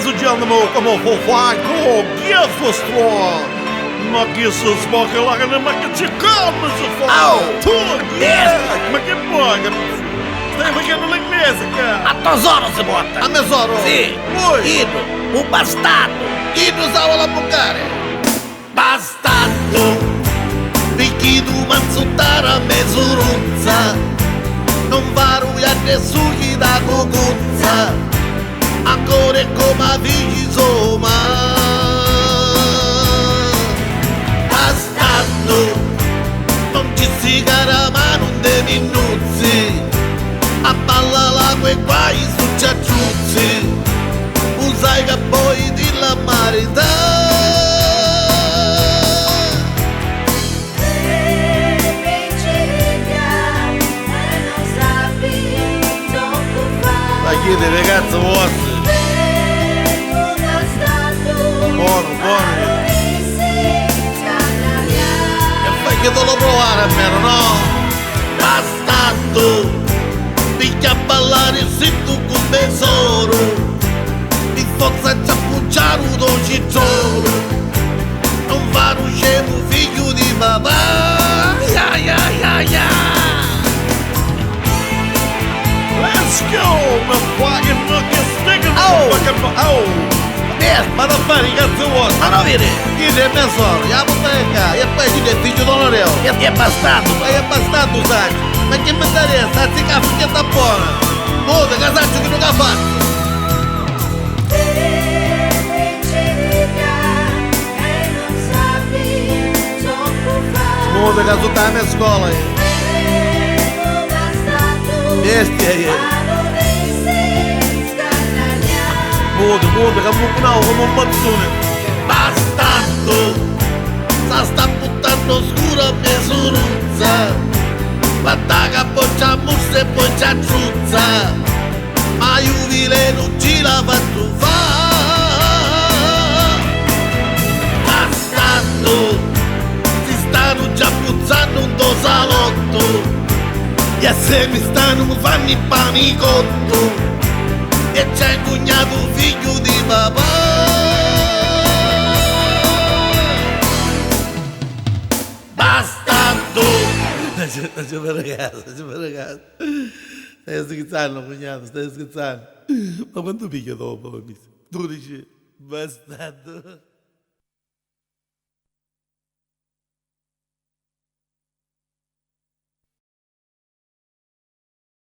and gentlemen, come on for fight, go, give us one. Ma che si sbocca la canna, ma che ci calma si fa. Oh, Tu, ma che buona, stai facendo l'inglese, cara. A tesoro si bota. A tesoro? Sì. Poi? Ido, o bastardo. Ido stava la bucare. Bastardo. Picchidu manzuttara mesuruzza, non varuia nessuno da cocuzza, ancora come figli soma. Bastardo, non ci si cara ma non te minuzzi, a balla l'acqua e guai su ciacciuzzi, usai che poi di la marità. Chiede ragazzo vostro. Buono, buono. E fai che devo provare almeno, no? Bastardo, picchia a ballare se tu con tesoro, di forza ci appoggiare un dolcicciolo, non fare un scemo figlio di papà. Ya ya ya ya. Let's go, my fucking fucking sticker. Oh. Oh. Mesmo. Ma da fare, cazzo vuoi? Ma non vedi? Chi è tesoro? E a buttare qua. E poi ci è figlio d'onorevole. E è bastardo. Ma è bastato, sai? Ma che mi interessa? Sti cazzo che sta buona. Muoio, casaccio che non ha fatto. Muoio, che sono da mia scuola. Bestia, Muoio, che muoio come un mazzone. Bastardo, sta buttando scuro a me soruzza, guarda che poi c'ha mussa e poi c'ha ciuzza, ma io vile non ci la faccio fare. Bastardo, si stanno già puzzando un tuo salotto, e se mi stanno fanno il panicotto, e c'è il cognato figlio di papà. Bastardo. Lascia per ragazzo. Stai scherzando, cognato, stai scherzando. Ma quanto picchia dopo, 12? Bastardo.